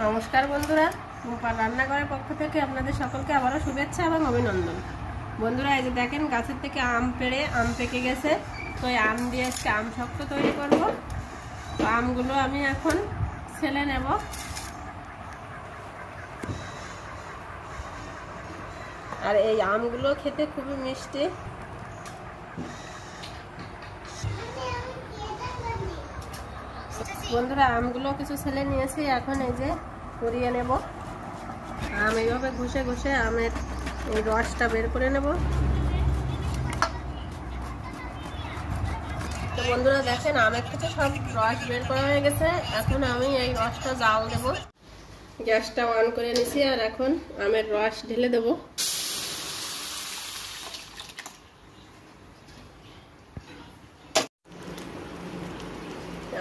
নমস্কার বন্ধুরা, রূপার রান্নাঘরের পক্ষ থেকে আপনাদের সকলকে আবারও শুভেচ্ছা এবং অভিনন্দন। বন্ধুরা, এই যে দেখেন গাছের থেকে আম পেকে গেছে। তো এই আম দিয়ে আজকে আম শক্ত তৈরি করব। তো আমগুলো আমি এখন ছেলে নেব। আর এই আমগুলো খেতে খুবই মিষ্টি। বন্ধুরা, আমগুলো কিছু ছেলে নিয়েছি, এখন এই যে কুড়িয়ে নেব। আম এইভাবে ঘষে ঘষে আমের এই রসটা বের করে নেব। তো বন্ধুরা দেখেন, আমের থেকে সব রস বের করা হয়ে গেছে। এখন আমি এই রসটা জাল দেব। গ্যাসটা অন করে নিছি, আর এখন আমের রস ঢেলে দেব।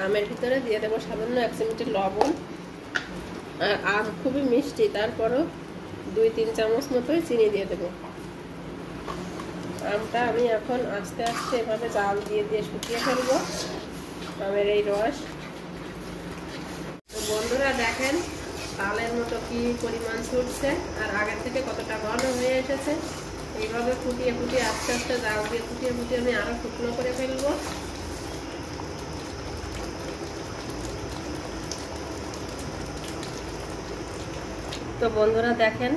আমের ভিতরে দিয়ে দেবো সামান্য 1 চিমটি লবণ। আর আম খুবই মিষ্টি, তারপরও 2-3 চামচ মতোই চিনি দিয়ে দেবো। আমটা আমি এখন আস্তে আস্তে এভাবে জাল দিয়ে দিয়ে শুকিয়ে ফেলবো আমের এই রস। তো বন্ধুরা দেখেন, তালের মতো কি পরিমাণ ছুটছে, আর আগের থেকে কতটা ঘন হয়ে এসেছে। এইভাবে ফুটিয়ে ফুটিয়ে আস্তে আস্তে জাল দিয়ে ফুটিয়ে ফুটিয়ে আমি আরো শুকনো করে ফেলবো। তো বন্ধুরা দেখেন,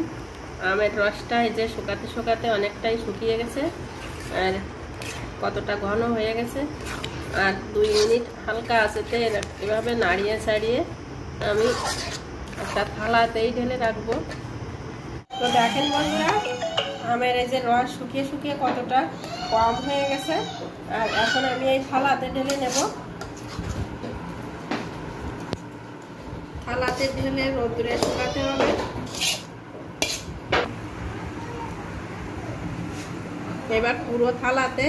আমের রসটা এই যে শুকাতে শুকাতে অনেকটাই শুকিয়ে গেছে, আর কতটা ঘন হয়ে গেছে। আর 2 মিনিট হালকা আঁচেতে এভাবে নাড়িয়ে ছাড়িয়ে আমি একটা থালাতেই ঢেলে রাখবো। তো দেখেন বন্ধুরা, আমের এই যে রস শুকিয়ে শুকিয়ে কতটা কম হয়ে গেছে। আর এখন আমি এই থালাতে ঢেলে নেব। থালাতে ঢেলে রোদ্রে শুকাতে হবে। এবার পুরো থালাতে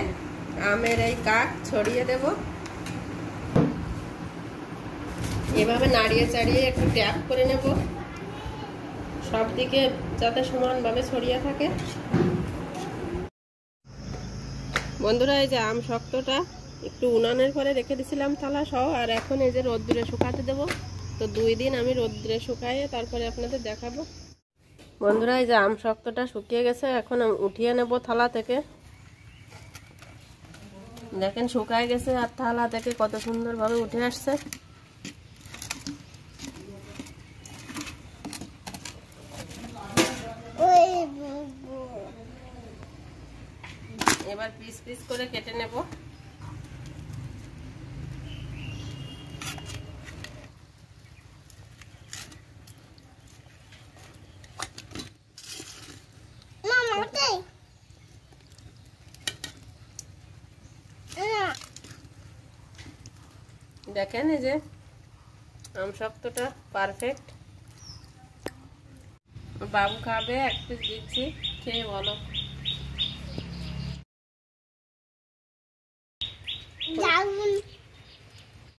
আমের এই কাঠ ছড়িয়ে দেব। এভাবে নাড়িয়ে চাড়িয়ে একটু ট্যাপ করে নেব, সব দিকে যাতে সমানভাবে ছড়িয়ে থাকে। বন্ধুরা, এই যে আম শক্তটা একটু উনানের পরে রেখে দিয়েছিলাম থালা সহ, আর এখন এই যে রোদ্দুরে শুকাতে দেব। তো 2 দিন আমি রোদ্দুরে শুকাইয়ে তারপরে আপনাদের দেখাবো। বন্ধুরা, এই যে আম শক্তটা শুকিয়ে গেছে, এখন আমি উঠিয়ে নেব থালা থেকে। দেখেন শুকায় গেছে, আর থালা থেকে কত সুন্দরভাবে উঠে আসছে। এবার পিস পিস করে কেটে নেব। দেখেন, এই যে আম শক্তটা পারফেক্ট। বাবু খাবে, 1 পিস দিচ্ছি, খেয়ে বলো।